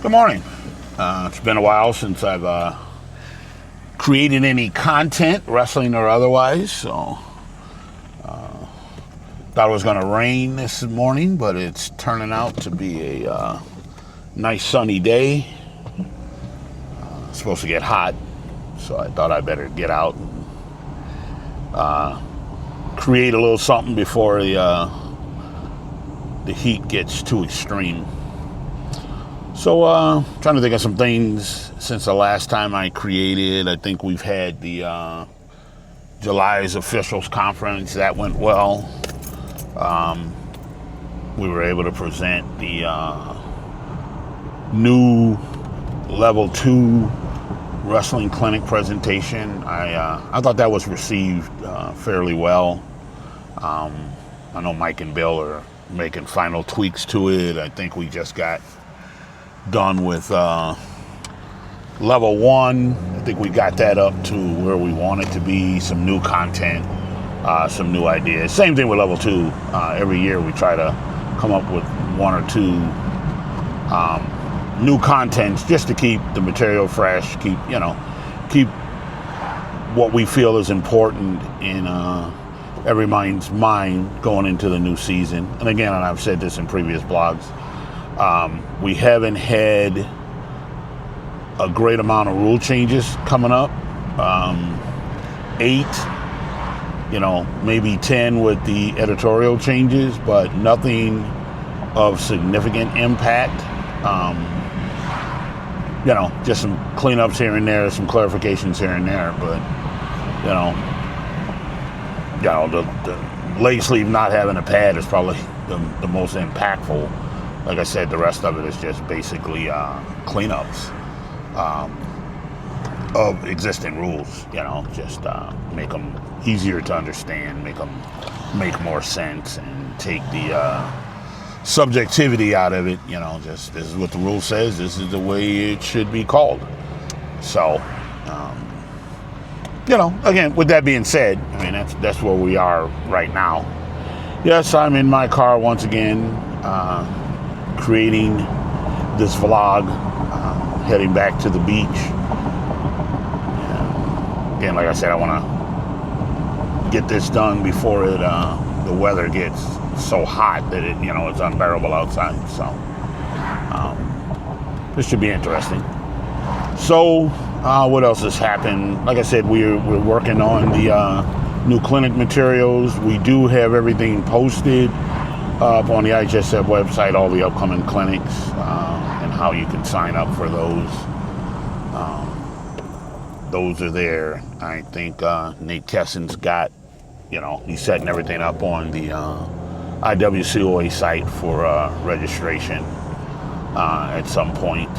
Good morning. It's been a while since I've created any content, wrestling or otherwise, so thought it was going to rain this morning, but it's turning out to be a nice sunny day. It's supposed to get hot, so I thought I'd better get out and create a little something before the heat gets too extreme. So, trying to think of some things since the last time I created. I think we've had the July's officials conference. That went well. We were able to present the new level 2 wrestling clinic presentation. I thought that was received fairly well. I know Mike and Bill are making final tweaks to it. I think we just got done with level 1. I think we got that up to where we want it to be. Some new content, some new ideas. Same thing with level 2. Every year we try to come up with 1 or 2 new contents just to keep the material fresh, keep what we feel is important in everybody's mind going into the new season. And again, and I've said this in previous blogs, we haven't had a great amount of rule changes coming up. 8, maybe 10 with the editorial changes, but nothing of significant impact. Just some cleanups here and there, some clarifications here and there, but the leg sleeve not having a pad is probably the most impactful. Like I said, the rest of it is just basically cleanups of existing rules, just make them easier to understand, make them make more sense, and take the subjectivity out of it. Just this is what the rule says, this is the way it should be called. So, again, with that being said, I mean, that's where we are right now. Yes, I'm in my car once again, creating this vlog, heading back to the beach. Again, like I said, I want to get this done before the weather gets so hot that it's unbearable outside. So this should be interesting. So what else has happened? Like I said, we're working on the new clinic materials. We do have everything posted up on the IHSF website, all the upcoming clinics, and how you can sign up for those. Those are there. I think Nate Kessen's got, he's setting everything up on the IWCOA site for registration at some point.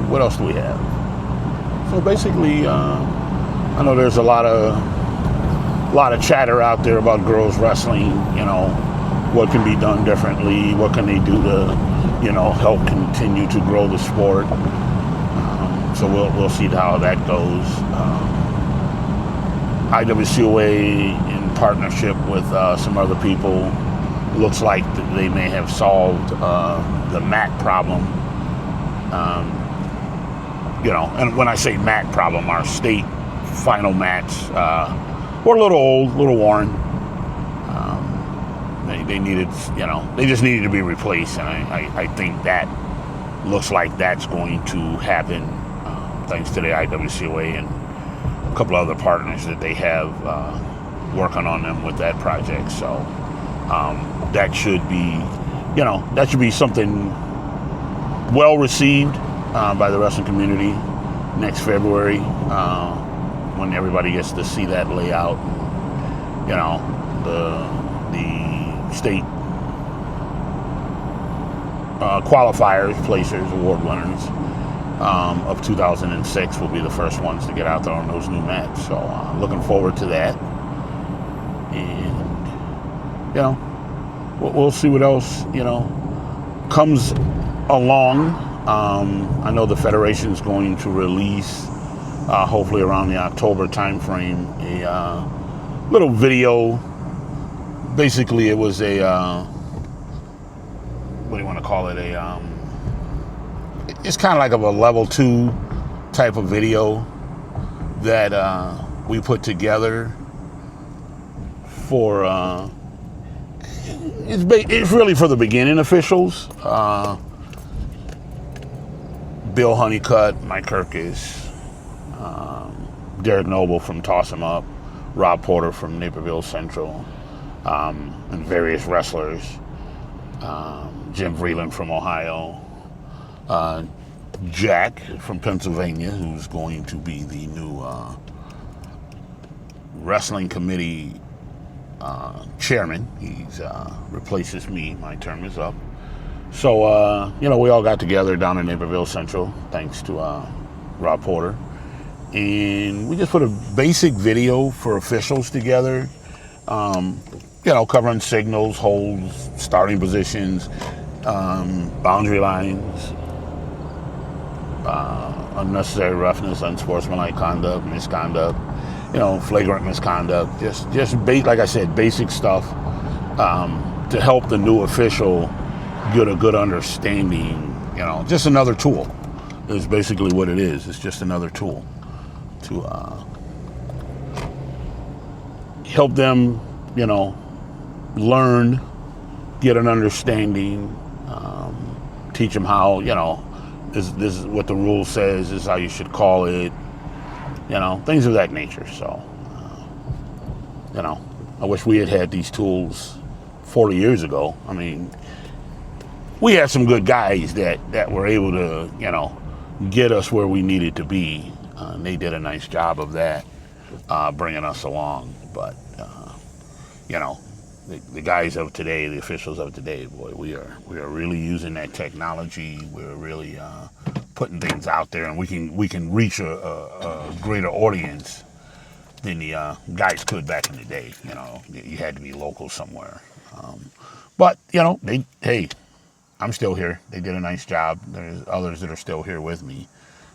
What else do we have? So basically, I know there's a lot of chatter out there about girls wrestling. What can be done differently? What can they do to, help continue to grow the sport? So we'll see how that goes. IWCOA, in partnership with some other people, looks like they may have solved the mat problem. And when I say mat problem, our state final mats were a little old, a little worn. They needed, they just needed to be replaced, and I think that looks like that's going to happen thanks to the IWCOA and a couple other partners that they have working on them with that project. So that should be something well received by the wrestling community next February, when everybody gets to see that layout. The state qualifiers, placers, award winners of 2006 will be the first ones to get out there on those new mats. So looking forward to that. And we'll see what else comes along. I know the Federation's going to release, hopefully around the October timeframe, a little video basically it was a what do you want to call it? It's kind of like of a level 2 type of video that we put together for. It's really for the beginning officials. Bill Honeycutt, Mike Kirkus, Derek Noble from Toss 'Em Up, Rob Porter from Naperville Central, and various wrestlers. Jim Vreeland from Ohio, Jack from Pennsylvania, who's going to be the new wrestling committee chairman. He's replaces me. My term is up. So, we all got together down in Naperville Central, thanks to Rob Porter. And we just put a basic video for officials together, covering signals, holds, starting positions, boundary lines, unnecessary roughness, unsportsmanlike conduct, misconduct, flagrant misconduct. Like I said, basic stuff to help the new official get a good understanding. Just another tool is basically what it is. It's just another tool to help them, learn, get an understanding, teach them how, this is what the rule says, this is how you should call it, things of that nature. So, I wish we had these tools 40 years ago. I mean, we had some good guys that were able to, get us where we needed to be. And they did a nice job of that, bringing us along. But, the guys of today, the officials of today, boy, we are really using that technology. We're really putting things out there, and we can reach a greater audience than the guys could back in the day. You had to be local somewhere. But I'm still here. They did a nice job. There's others that are still here with me.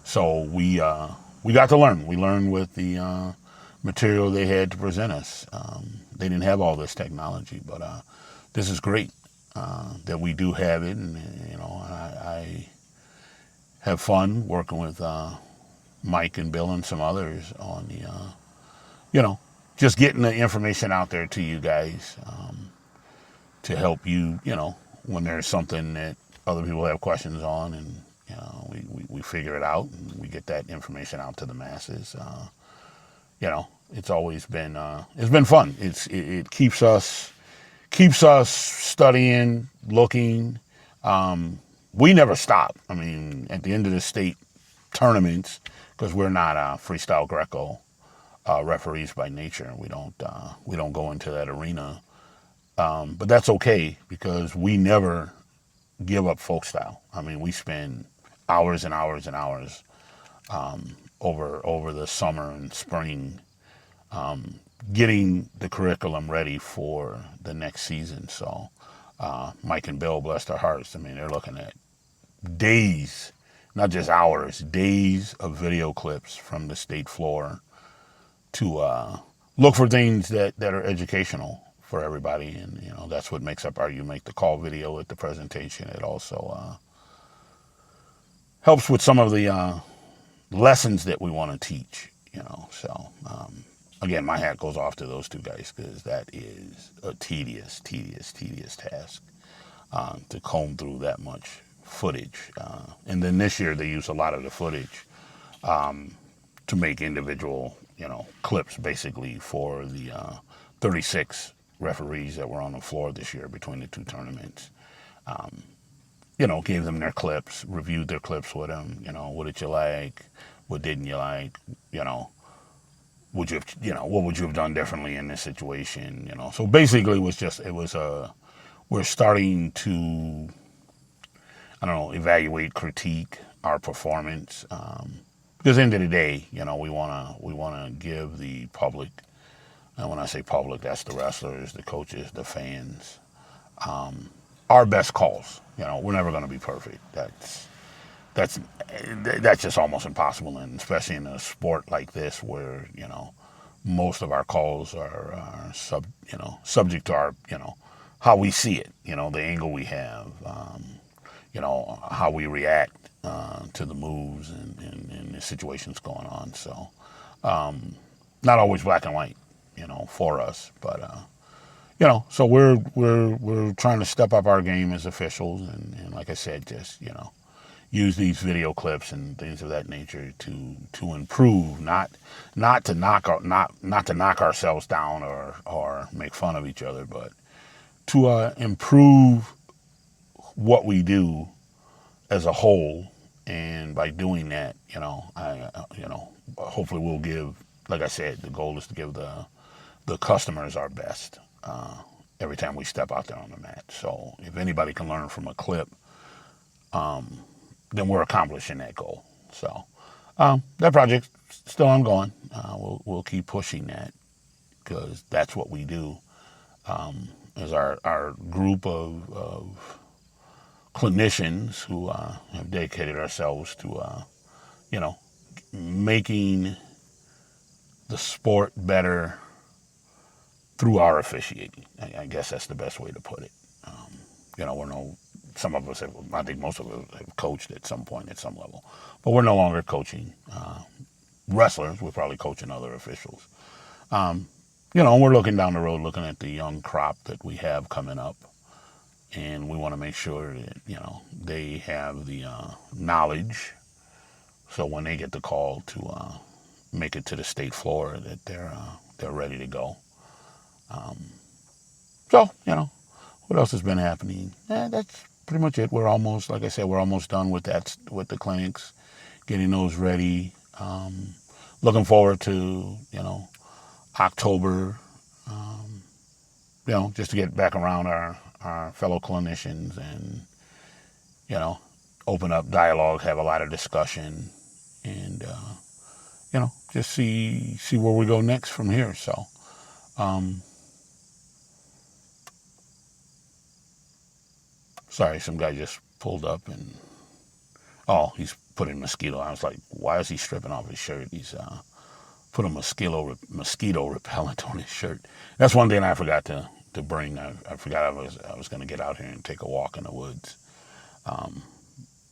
So we got to learn. We learned with the material they had to present us. They didn't have all this technology, but this is great that we do have it. And I have fun working with Mike and Bill and some others on the, just getting the information out there to you guys to help you, when there's something that other people have questions on, and we figure it out and we get that information out to the masses. It's always been it's been fun. It keeps us studying, looking. We never stop. I mean, at the end of the state tournaments, because we're not freestyle Greco referees by nature, we don't go into that arena. But that's okay, because we never give up folk style. I mean, we spend hours and hours and hours over the summer and spring getting the curriculum ready for the next season. So Mike and Bill, bless their hearts, I mean, they're looking at days, not just hours, days of video clips from the state floor to look for things that are educational for everybody. And, that's what makes up our You Make the Call video at the presentation. It also helps with some of the lessons that we want to teach, So, again, my hat goes off to those two guys, because that is a tedious task to comb through that much footage. And then this year they used a lot of the footage to make individual, clips, basically, for the 36 referees that were on the floor this year between the two tournaments. Gave them their clips, reviewed their clips with them. What did you like? What didn't you like? Would you have, what would you have done differently in this situation? So basically we're starting to, evaluate, critique our performance. Because at the end of the day, we want to give the public, and when I say public, that's the wrestlers, the coaches, the fans, our best calls. We're never going to be perfect. That's just almost impossible, and especially in a sport like this where, most of our calls are subject to our, how we see it, the angle we have, how we react to the moves and the situations going on. So, not always black and white, for us, but so we're trying to step up our game as officials, and like I said, just use these video clips and things of that nature to improve, not to knock ourselves down or make fun of each other, but to improve what we do as a whole. And by doing that, hopefully we'll give, like I said, the goal is to give the customers our best every time we step out there on the mat. So if anybody can learn from a clip, then we're accomplishing that goal. So that project's still ongoing. We'll keep pushing that, because that's what we do. As our group of clinicians who have dedicated ourselves to making the sport better through our officiating. I guess that's the best way to put it. Some of us have, I think most of us have coached at some point at some level, but we're no longer coaching wrestlers. We're probably coaching other officials. We're looking down the road, looking at the young crop that we have coming up, and we want to make sure that, they have the knowledge, so when they get the call to make it to the state floor, that they're ready to go. So, what else has been happening? That's pretty much it. We're almost, like I said, we're almost done with that, with the clinics, getting those ready. Looking forward to, October, just to get back around our fellow clinicians and, open up dialogue, have a lot of discussion, and, just see where we go next from here. So, sorry, some guy just pulled up and, he's putting mosquito. I was like, why is he stripping off his shirt? He's put a mosquito repellent on his shirt. That's one thing I forgot to bring. I forgot I was going to get out here and take a walk in the woods.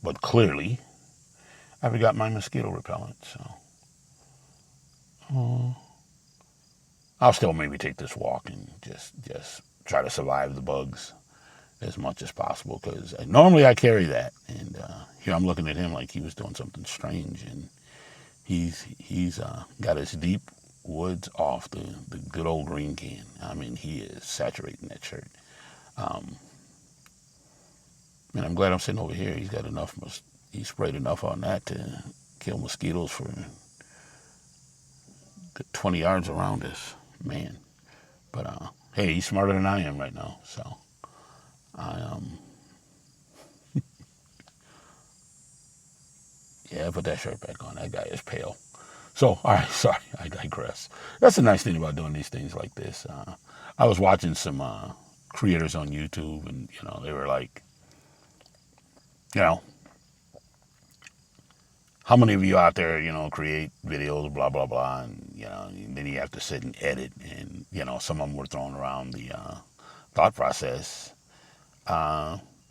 But clearly, I forgot my mosquito repellent. So I'll still maybe take this walk and just try to survive the bugs as much as possible, because normally I carry that, and here I'm looking at him like he was doing something strange, and he's got his deep woods off the good old green can. I mean, he is saturating that shirt. And I'm glad I'm sitting over here. He's got enough, he sprayed enough on that to kill mosquitoes for 20 yards around us, man. But hey, he's smarter than I am right now, so yeah, put that shirt back on. That guy is pale. So, all right, sorry, I digress. That's the nice thing about doing these things like this. I was watching some creators on YouTube, and they were like, how many of you out there, create videos, blah blah blah, and then you have to sit and edit, and some of them were throwing around the thought process.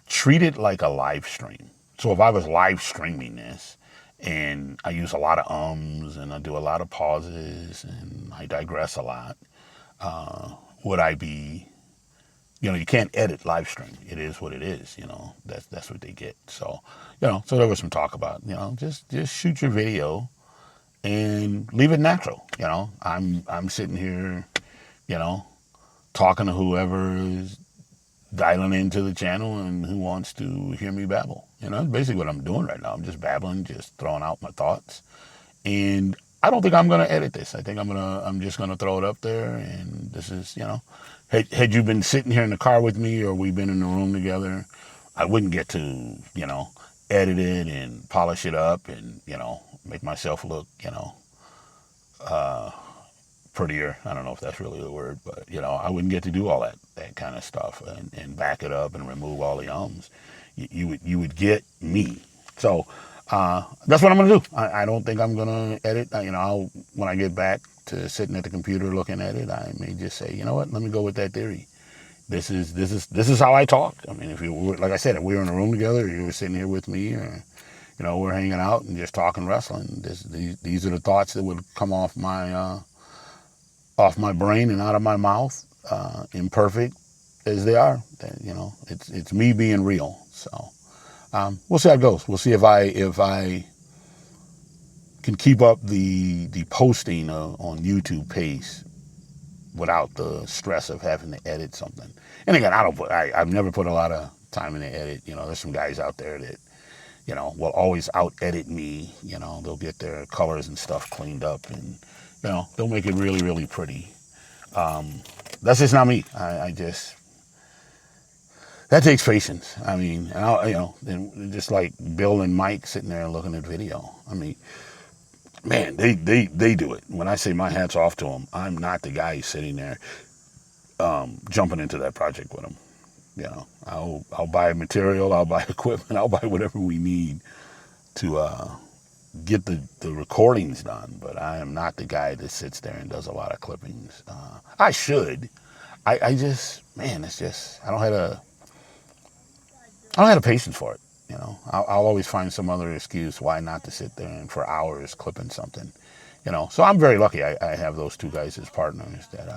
Treat it like a live stream. So if I was live streaming this, and I use a lot of ums, and I do a lot of pauses, and I digress a lot, would I be, you can't edit live stream. It is what it is, that's what they get. So, so there was some talk about, just shoot your video and leave it natural. I'm sitting here, talking to whoever is dialing into the channel and who wants to hear me babble. That's basically what I'm doing right now. I'm just babbling, just throwing out my thoughts. And I don't think I'm going to edit this. I think I'm just going to throw it up there. And this is, had you been sitting here in the car with me, or we've been in the room together, I wouldn't get to, edit it and polish it up and, make myself look, prettier. I don't know if that's really the word, but I wouldn't get to do all that kind of stuff and back it up and remove all the ums. You would get me. So that's what I'm gonna do. I don't think I'm gonna edit. When I get back to sitting at the computer looking at it, I may just say, you know what, let me go with that theory. This is how I talk. I mean, if you were, like I said, if we were in a room together, you were sitting here with me, or we're hanging out and just talking wrestling. These are the thoughts that would come off my brain and out of my mouth, imperfect as they are. It's me being real. So we'll see how it goes. We'll see if I can keep up the posting on YouTube pace without the stress of having to edit something. And again, I've never put a lot of time in the edit. There's some guys out there that, will always out edit me. They'll get their colors and stuff cleaned up, and, they'll make it really, really pretty. That's just not me. That takes patience. I mean, and just like Bill and Mike sitting there looking at video. I mean, man, they do it. When I say my hat's off to them, I'm not the guy sitting there jumping into that project with them. I'll buy material, I'll buy equipment, I'll buy whatever we need to get the recordings done. But I am not the guy that sits there and does a lot of clippings. I should. I just, man, it's just, I don't have the patience for it. I'll always find some other excuse why not to sit there and for hours clipping something. So I'm very lucky. I have those two guys as partners that,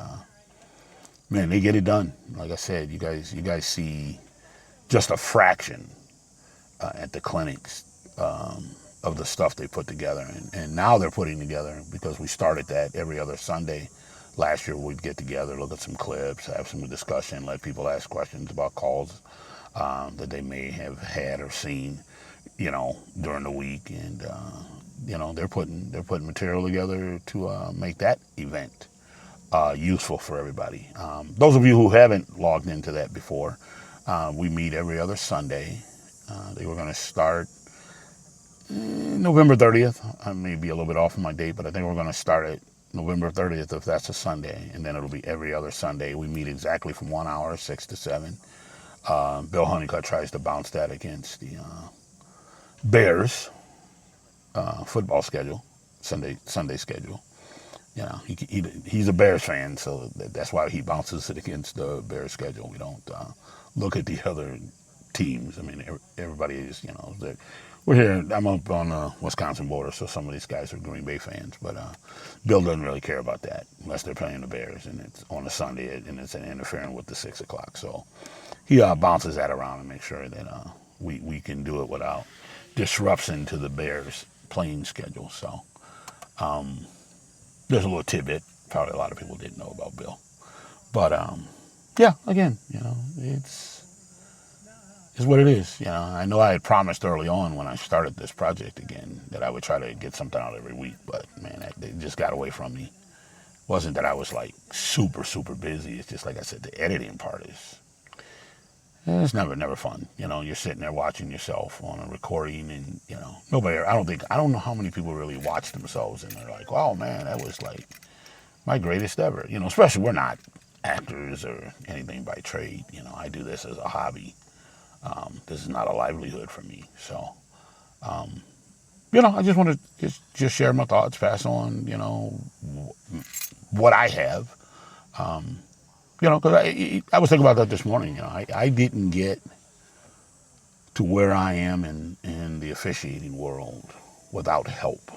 man, they get it done. Like I said, you guys see just a fraction at the clinics of the stuff they put together, and now they're putting together, because we started that every other Sunday. Last year we'd get together, look at some clips, have some discussion, let people ask questions about calls that they may have had or seen, during the week, and they're putting material together to make that event useful for everybody. Those of you who haven't logged into that before, we meet every other Sunday. They were going to start November 30th. I may be a little bit off on my date, but I think we're going to start it November 30th, if that's a Sunday, and then it'll be every other Sunday. We meet exactly from 1 hour, 6 to 7. Bill Honeycutt tries to bounce that against the Bears football schedule, Sunday schedule. He's a Bears fan, so that's why he bounces it against the Bears schedule. We don't look at the other teams. I mean, everybody is, we're here. I'm up on the Wisconsin border, so some of these guys are Green Bay fans, but Bill doesn't really care about that unless they're playing the Bears, and it's on a Sunday, and it's interfering with the 6 o'clock. So he bounces that around and makes sure that we can do it without disruption to the Bears playing schedule. So there's a little tidbit probably a lot of people didn't know about Bill. But yeah, again, it's what it is. I know I had promised early on when I started this project again that I would try to get something out every week, but man, it just got away from me. It wasn't that I was like super, super busy. It's just like I said, the editing part it's never fun. You're sitting there watching yourself on a recording, and nobody. I don't know how many people really watch themselves and they're like, "Oh man, that was like my greatest ever." Especially we're not actors or anything by trade. I do this as a hobby. This is not a livelihood for me. So, I just want to just share my thoughts, pass on, what I have. Because I was thinking about that this morning. I didn't get to where I am in the officiating world without help.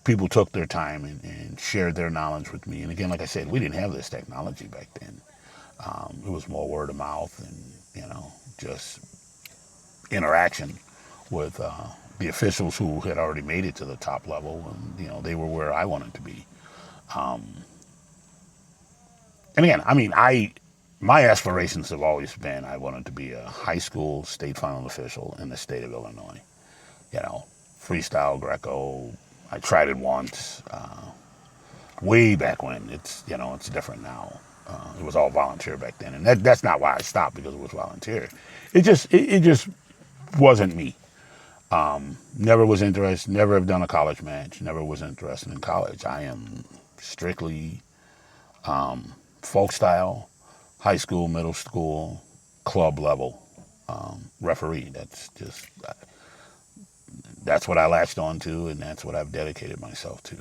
People took their time and shared their knowledge with me. And again, like I said, we didn't have this technology back then. It was more word of mouth and, just interaction with the officials who had already made it to the top level. And, they were where I wanted to be. And again, I mean, my aspirations have always been I wanted to be a high school state final official in the state of Illinois. Freestyle, Greco. I tried it once, way back when. It's different now. It was all volunteer back then, and that's not why I stopped, because it was volunteer. It just wasn't me. Never was interested. Never have done a college match. Never was interested in college. I am strictly folk style, high school, middle school, club level referee. that's what I latched on to, and that's what I've dedicated myself to.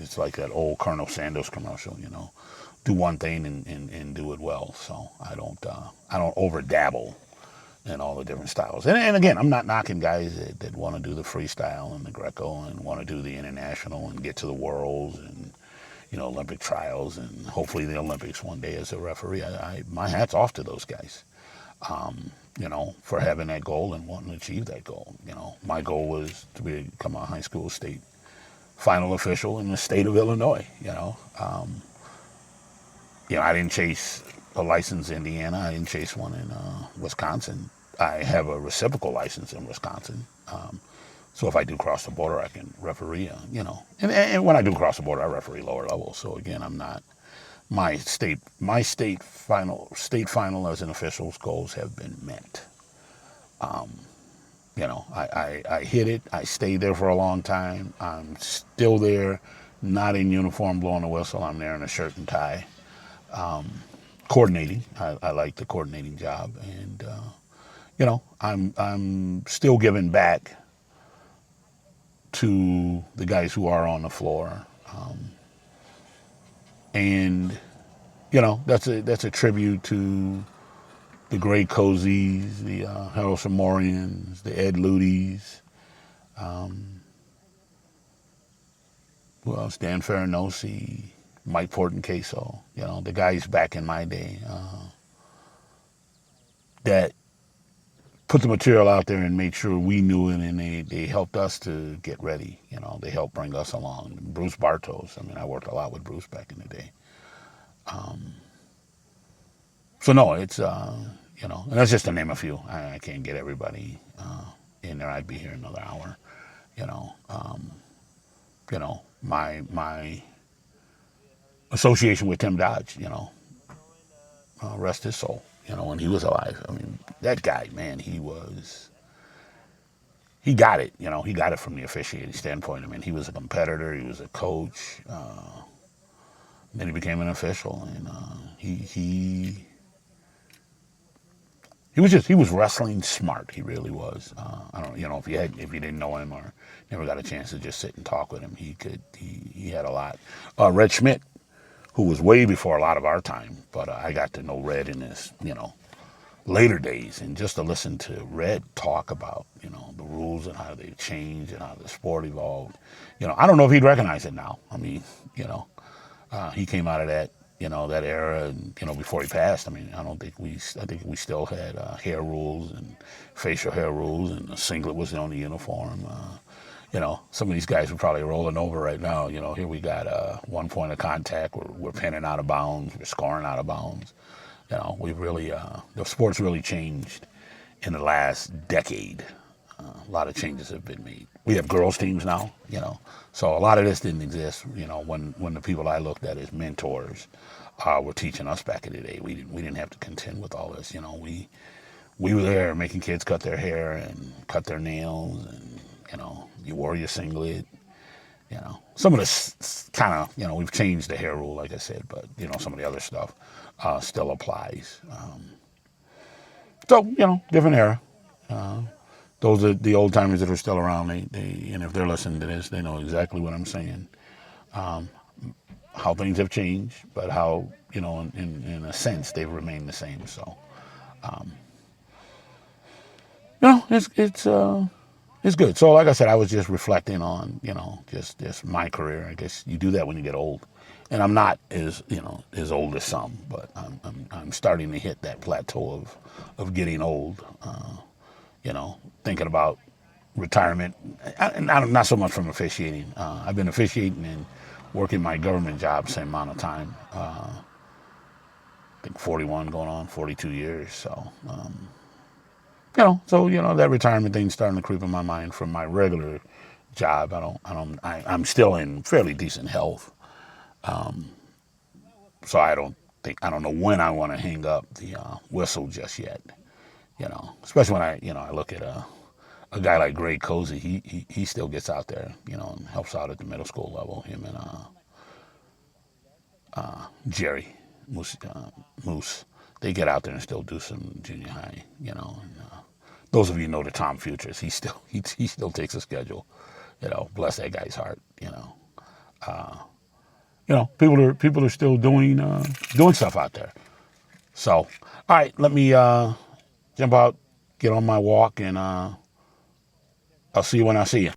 It's like that old Colonel Sanders commercial. Do one thing and do it well. So I don't over dabble in all the different styles. And again, I'm not knocking guys that want to do the freestyle and the Greco and want to do the international and get to the worlds and Olympic trials and hopefully the Olympics one day as a referee. My hat's off to those guys. For having that goal and wanting to achieve that goal. My goal was to become a high school state final official in the state of Illinois. I didn't chase a license in Indiana. I didn't chase one in Wisconsin. I have a reciprocal license in Wisconsin. So if I do cross the border, I can referee, and when I do cross the border, I referee lower level. So again, I'm not, my state final as an official's goals have been met. I hit it. I stayed there for a long time. I'm still there, not in uniform blowing a whistle. I'm there in a shirt and tie, coordinating. I like the coordinating job, and I'm still giving back to the guys who are on the floor, and that's a tribute to the Greg Cozies, the Harold Samorians, the Ed Luties, who else? Dan Ferranosi, Mike Portencaso, the guys back in my day that put the material out there and made sure we knew it, and they helped us to get ready. They helped bring us along. Bruce Bartos, I worked a lot with Bruce back in the day. So no, it's, and that's just to name a few. I can't get everybody in there. I'd be here another hour. My association with Tim Dodge, rest his soul, when he was alive. That guy, man, he got it, he got it from the officiating standpoint. He was a competitor, he was a coach, then he became an official, and he was wrestling smart. He really was. I don't, if you didn't know him or never got a chance to just sit and talk with him, he had a lot. Red Schmidt, who was way before a lot of our time, but I got to know Red in his, later days, and just to listen to Red talk about, the rules and how they changed and how the sport evolved. I don't know if he'd recognize it now. He came out of that, that era, and, before he passed. I think we still had hair rules and facial hair rules, and the singlet was the only uniform. Some of these guys are probably rolling over right now. Here we got 1 point of contact. We're pinning out of bounds. We're scoring out of bounds. We've really, the sport's really changed in the last decade. A lot of changes have been made. We have girls teams now, so a lot of this didn't exist, when the people I looked at as mentors were teaching us back in the day. We didn't have to contend with all this, we were there making kids cut their hair and cut their nails, and, you wore your singlet, Some of this kind of, we've changed the hair rule, like I said, but, some of the other stuff still applies. So, different era. Those are the old timers that are still around. And if they're listening to this, they know exactly what I'm saying. How things have changed, but how, in a sense, they've remained the same. So, it's good. So, like I said, I was just reflecting on, just my career. I guess you do that when you get old. And I'm not as old as some, but I'm starting to hit that plateau of getting old. Thinking about retirement, not so much from officiating. I've been officiating and working my government job the same amount of time. I think 41 going on 42 years. So, that retirement thing's starting to creep in my mind from my regular job. I'm still in fairly decent health. So I don't know when I want to hang up the whistle just yet. Especially when I look at a guy like Greg Cozy. He still gets out there, and helps out at the middle school level. Him and Jerry Moose, they get out there and still do some junior high, and those of you know the Tom Futures, he still takes a schedule. Bless that guy's heart. People are still doing stuff out there. So, all right, let me jump out, get on my walk, and I'll see you when I see you.